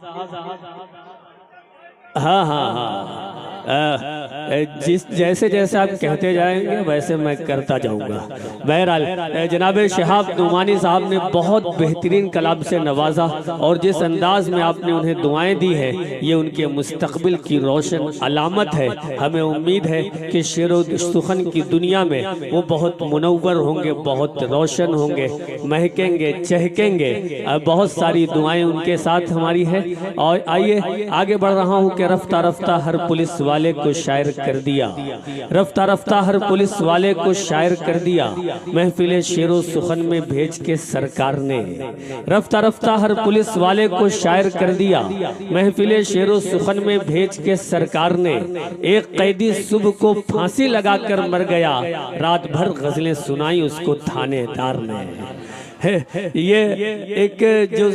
हाँ हाँ हाँ जिस जैसे जैसे आप कहते जाएंगे वैसे मैं करता जाऊंगा। बहरहाल जनाब शहाब नुमानी साहब ने बहुत बेहतरीन कलाम से नवाजा और जिस अंदाज में आपने उन्हें दुआएं दी है ये उनके मुस्तकबिल की रोशन अलामत है। हमें उम्मीद है कि शेरो सुखन की दुनिया में वो बहुत मुनव्वर होंगे, बहुत रोशन होंगे, महकेंगे, चहकेंगे। बहुत सारी दुआएं उनके साथ हमारी है। और आइए आगे बढ़ रहा हूँ कि रफ्ता रफ्ता हर पुलिस वाले को शायर कर दिया, रफ्ता रफ्ता हर पुलिस वाले को शायर कर दिया, महफिल शेरो सुखन में भेज के सरकार ने। रफ्ता रफ्ता हर पुलिस वाले को शायर कर दिया, महफिल शेरो सुखन में भेज के सरकार ने। एक कैदी सुबह को फांसी लगाकर मर गया, रात भर गजलें सुनाई उसको थानेदार ने। ये एक जो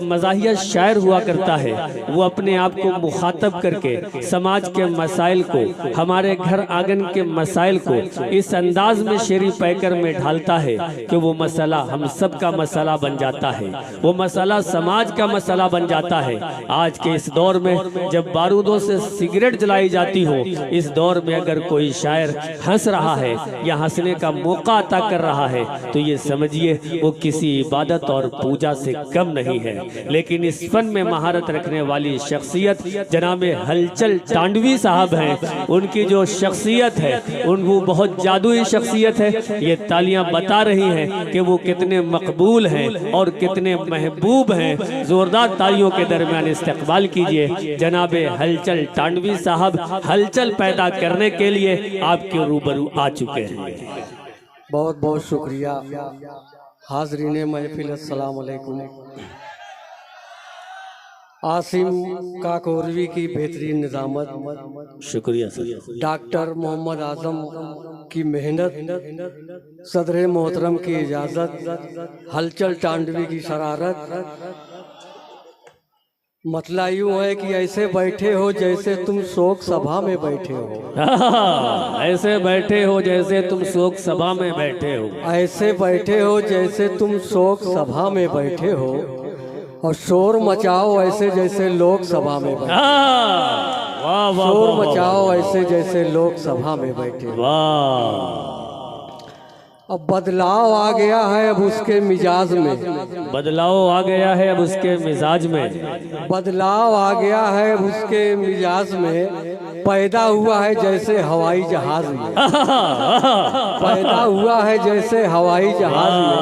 मज़ाहिया शायर हुआ करता है वो अपने आप को मुखातब करके समाज के मसाइल को, हमारे घर आंगन के मसाइल को इस अंदाज में शेरी पैकर में ढालता है कि वो मसला हम सब का मसला बन जाता है, वो मसला समाज का मसला बन जाता है। आज के इस दौर में जब बारूदों से सिगरेट जलाई जाती हो, इस दौर में अगर कोई शायर हंस रहा है या हंसने का मौका अता कर रहा है तो ये समझिए वो किसी इबादत और पूजा से कम नहीं है। लेकिन इस फन में महारत रखने वाली शख्सियत जनाब हलचल टांडवी साहब हैं। उनकी जो शख्सियत है उनको बहुत जादुई शख्सियत है। ये तालियां बता रही हैं कि वो कितने मकबूल हैं और कितने महबूब हैं। जोरदार तालियों के दरमियान इस्तकबाल कीजिए जनाब हलचल टांडवी साहब हलचल पैदा करने के लिए आपके रूबरू आ चुके हैं। बहुत बहुत शुक्रिया हाजरीन महफिल, अस्सलाम वालेकुम। आसिम काकोरवी की बेहतरीन निज़ामत, शुक्रिया सर। डॉक्टर मोहम्मद आजम की मेहनत, सदर मोहतरम की इजाज़त, हलचल टांडवी की शरारत। मतला यूँ है कि ऐसे बैठे हो जैसे तुम शोक सभा में बैठे हो। ऐसे बैठे हो जैसे तुम शोक सभा में बैठे हो। ऐसे बैठे हो जैसे तुम शोक सभा में बैठे हो और शोर मचाओ ऐसे जैसे लोक सभा में बैठे। शोर मचाओ ऐसे जैसे लोक सभा में बैठे। वाह, अब बदलाव आ गया है अब उसके मिजाज में, बदलाव आ गया है अब उसके मिजाज में, बदलाव आ गया है अब उसके मिजाज में। पैदा हुआ है जैसे हवाई जहाज में, पैदा हुआ है जैसे हवाई जहाज में।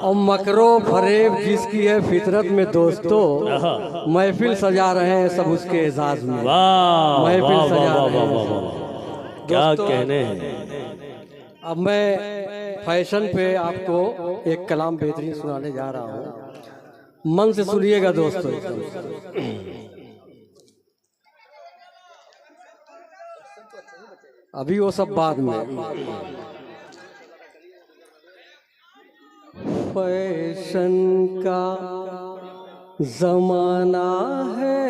और मकरो फरेब जिसकी है फितरत में दोस्तों, महफिल सजा रहे हैं सब उसके एजाज में। महफिल सजा रहे हैं, क्या कहने हैं। अब मैं फैशन पे आपको एक कलाम बेहतरीन सुनाने जा रहा हूँ, मन से सुनिएगा दोस्तों। अभी वो सब बाद में। फैशन का जमाना है,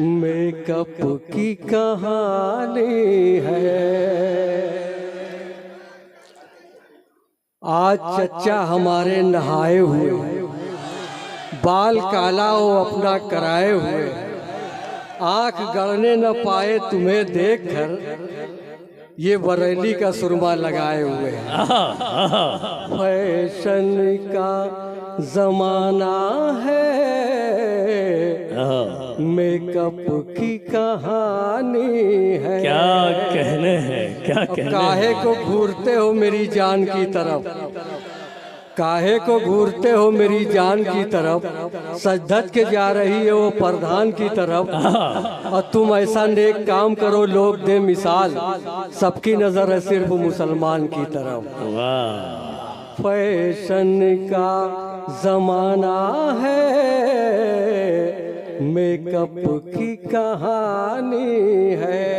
मेकअप की कहानी है। आज चचा हमारे नहाए हुए, बाल काला हो अपना कराए हुए, आंख गड़ने न पाए तुम्हें देखकर, ये बरेली का सुरमा लगाए हुए हैं। फैशन का जमाना है, मेकअप की कहानी है। क्या कहने हैं, क्या कहने। काहे को घूरते हो मेरी जान की तरफ, काहे को घूरते हो मेरी जान की तरफ, सज धज के जा रही है वो प्रधान की तरफ। और तुम ऐसा नेक काम करो लोग दे मिसाल, सबकी नजर है सिर्फ मुसलमान की तरफ। फैशन का जमाना है, मेकअप की कहानी है।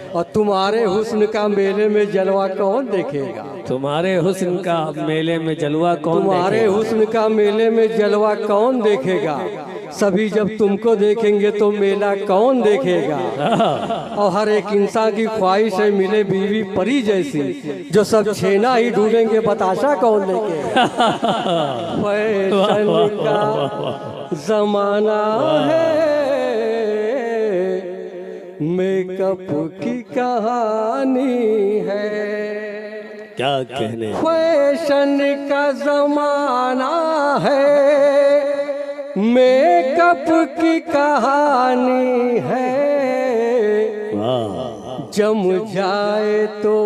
और तुम्हारे हुस्न का मेले में जलवा कौन देखेगा, तुम्हारे हुस्न का मेले में जलवा कौन, तुम्हारे हुस्न का मेले में जलवा कौन देखेगा। सभी जब तुमको देखेंगे तो मेला कौन देखेगा। और हर एक इंसान की ख्वाहिश है मिले बीवी परी जैसी, जो सब छेना ही ढूंढेंगे बताशा कौन देखेगा। फैशन का जमाना है, मेकअप की कहानी है। क्या कहने। फैशन का जमाना है, मेकअप की कहानी है। वाह। जम जाए तो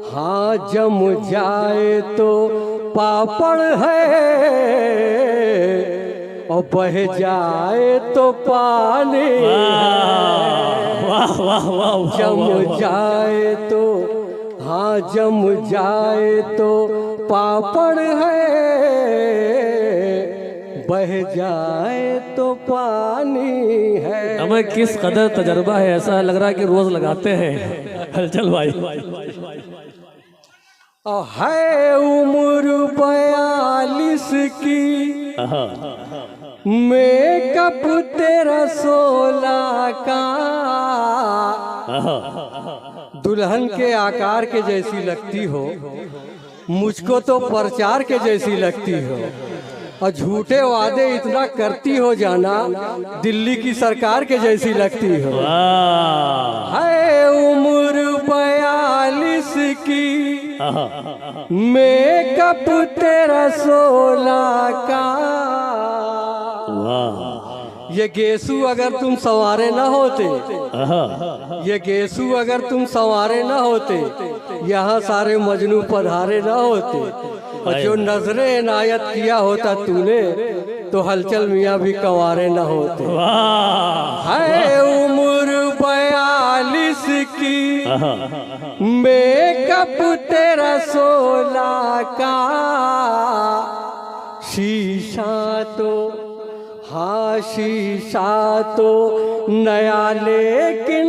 हाँ जम जाए तो पापड़ है, और बह जाए तो पानी है। वाह वाह वाह। जम जाए तो हाँ जम जाए तो पापड़ है, बह जाए तो पानी है। हमें किस कदर तजर्बा है, ऐसा लग रहा है कि रोज लगाते हैं। हलचल भाई। और है उम्र 42 की, मेकअप तेरा 16 का। दुल्हन के आकार के जैसी लगती हो, मुझको तो प्रचार के जैसी लगती हो। और झूठे वादे इतना करती हो जाना, दिल्ली की सरकार के जैसी लगती हो। है उम्र 42 की, मेकअप तेरा 16 का। ये गेसु अगर तुम सवारे न होते, ये गेसु अगर तुम सवारे न होते, यहाँ सारे मजनू पधारे न होते। और जो नजरे इनायत किया होता तूने, तो हलचल मियाँ भी कंवारे न होते। है उम्र 42 की, मेकअप तेरा 16 का। शीशा तो हाँ शीशा तो नया, लेकिन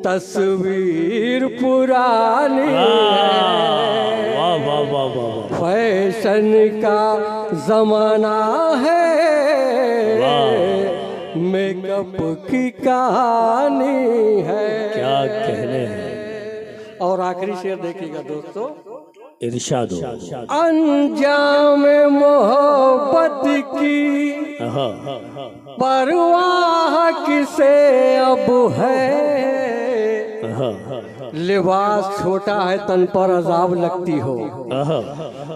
तस्वीर पुरानी है। फैशन का जमाना है, मेकअप की कहानी है। क्या कहने हैं। और आखिरी शेर देखिएगा दोस्तों, इरशाद। अंजाम मोहब्बत की परवाह किसे अब है। लिबास छोटा है तन पर अजाब लगती हो,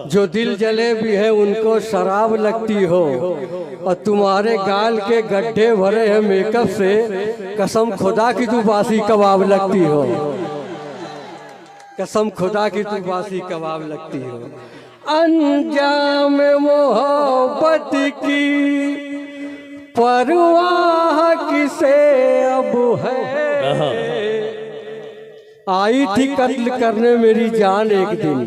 जो दिल जले भी है उनको शराब लगती हो। और तुम्हारे गाल के गड्ढे भरे हैं मेकअप से, कसम खुदा की तू बासी कबाब लगती हो। कसम खुदा की तू बासी कबाब लगती हो। अंजाम मोहब्बत की परवाह किसे अब है। आई थी कत्ल करने मेरी जान एक दिन,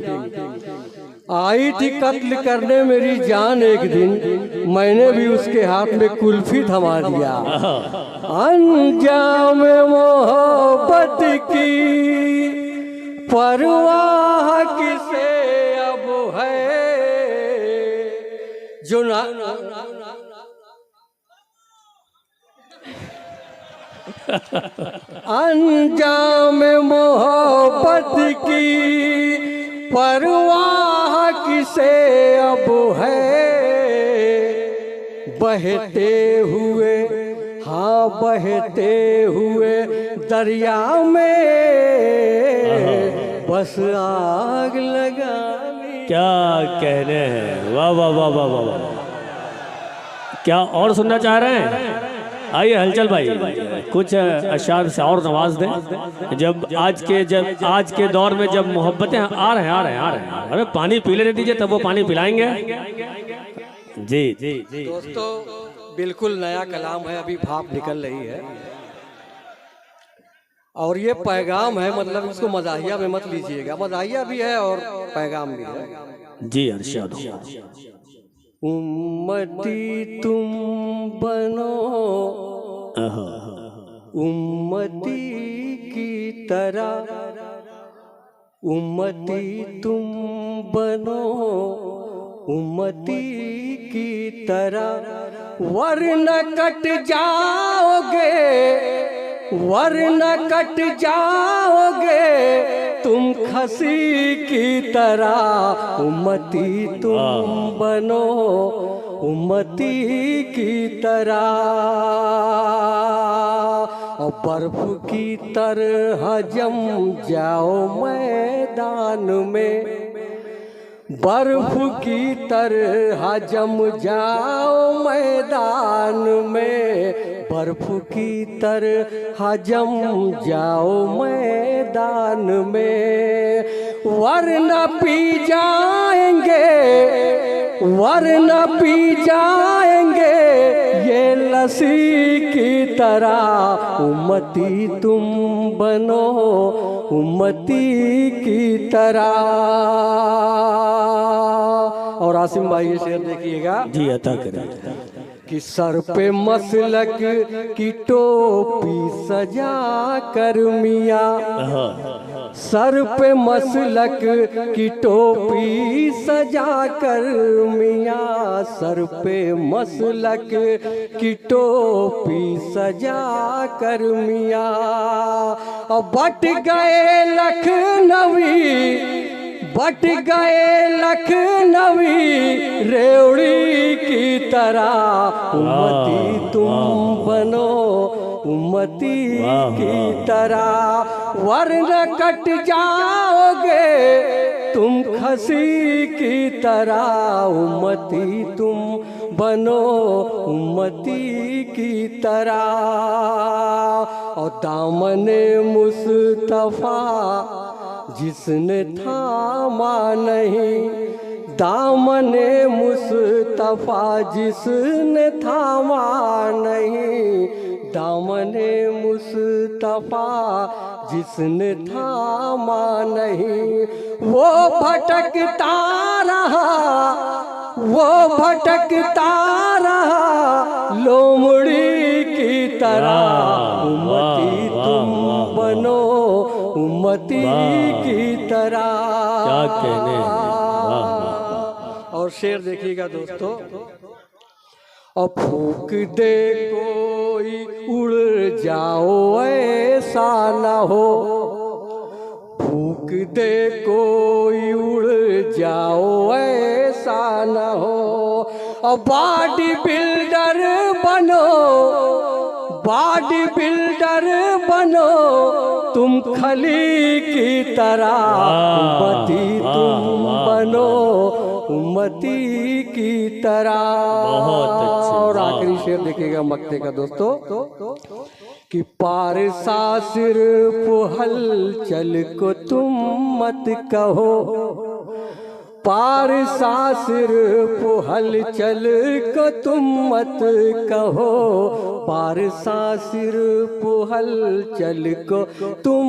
आई थी कत्ल करने मेरी जान एक दिन, मैंने भी उसके हाथ में कुल्फी थमा दिया। अंजाम मोहब्बत की परवाह किसे अब है। जो ना अंजाम मोहब्बत की परवाह किसे अब है। बहते हुए हाँ बहते हुए दरिया में बस आग लगानी। क्या कहने हैं। वाह वाह वाह वाह वाह वाह। क्या और सुनना चाह रहे हैं। आइए हलचल भाई कुछ अशार से और नवाज दें। जब आज के दौर में जब मोहब्बतें आ रहे हैं। अरे पानी पी लेने दीजिए, तब वो पानी पिलाएंगे। जी जी जी दोस्तों, बिल्कुल नया कलाम है, अभी भाप निकल रही है। और ये पैगाम है, मतलब इसको मजाहिया में मत लीजिएगा, मजाहिया भी है और पैगाम भी है। जी अरशद। उम्मती तुम बनो उम्मती की तरह, उम्मती तुम बनो उम्मती की तरह, वरना कट जाओगे, वरना कट जाओगे तुम खसी की तरह। उम्मती तुम बनो उम्मती की तरह, और बर्फ की तरह जम जाओ मैदान में, बर्फ की तरह जम जाओ मैदान में, बर्फ की तरह जम जाओ मैदान में, वरना पी जाएंगे, वरना पी जाएंगे ये लस्सी की तरह। उम्मती तुम बनो उम्मती की तरह। और आसिम भाई ये शेर देखिएगा जी, अता करें। कि सर पे मसलक की टोपी सजा कर मियाँ, सर पे मसलक की टोपी सजा कर मियाँ, सर पे मसलक की टोपी सजा कर मियाँ, और बट गए लखनवी, बट गए लखनवी रेवड़ी की तरह। उम्मती तुम बनो उम्मती की तरह, वरना कट जाओगे तुम खसी की तरह। उम्मती तुम बनो उम्मती की तरह, और दामने मुस्तफा जिसने थामा नहीं, दामने मुस्तफा जिसने थामा नहीं, दामने मुस्तफा जिसने थामा नहीं, वो भटकता रहा, वो भटकता रहा लोमड़ी की तरह। उम्मती तुम बनो उम्मती की तरह। क्या कहने हैं। और शेर देखिएगा दोस्तों, और फूक दे कोई उड़ जाओ ऐसा न हो, फूक दे कोई उड़ जाओ ऐसा न हो, और बॉडी बिल्डर बनो, बॉडी बिल्डर बनो तुम खली की तरह। उम्मती तुम बनो उम्मती की तरह। बहुत अच्छे। और आखिरी शेर देखिएगा मक्ते का दोस्तों, कि पारसा सिर्फ हलचल को तुम मत कहो, पारसा सिर्फ हलचल को तुम मत कहो, पारसा सिर्फ हलचल को तुम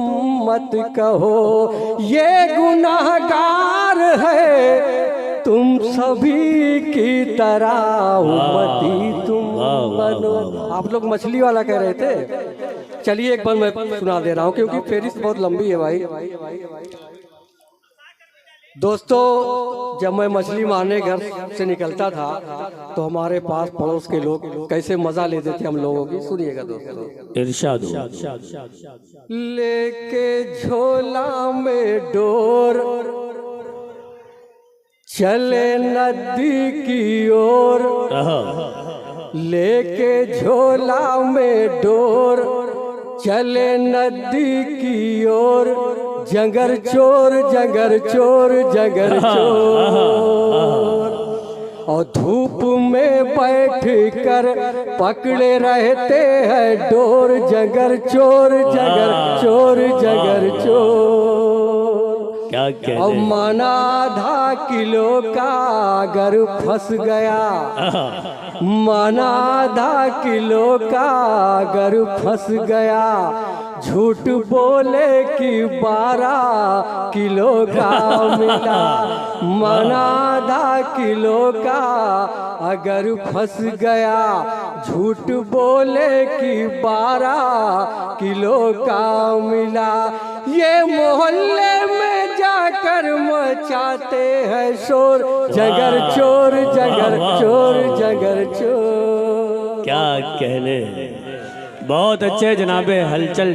मत कहो, ये गुनाहगार है तुम सभी की तरह। उम्मती तुम बनो। आप लोग मछली वाला कह रहे थे, चलिए एक बार मैं सुना दे रहा हूँ क्योंकि फेरिस्त बहुत लंबी है भाई। दोस्तों, जब मैं मछली मारने घर से निकलता था तो हमारे पास पड़ोस के लोग कैसे मजा लेते थे हम लोगों की, सुनिएगा दोस्तों। इरशाद। लेके झोला में डोर चले नदी की ओर, लेके झोला में डोर चले नदी की ओर, जंगर चोर जंगर चोर जंगर चोर, और धूप में बैठ कर पकड़े रहते हैं डोर, जंगर चोर जंगर चोर जंगर चोर। क्या कहते अब माना आधा किलो का अगर फंस गया, माना आधा किलो का अगर फंस गया, झूठ बोले कि 12 किलो का मिला, माना आधा किलो का अगर फंस गया, झूठ बोले कि 12 किलो का मिला। ये मोहल्ले में जाकर मैं मचाते हैं शोर, जगर चोर जगर चोर जगर चोर। क्या कहने, बहुत अच्छे जनाबे हलचल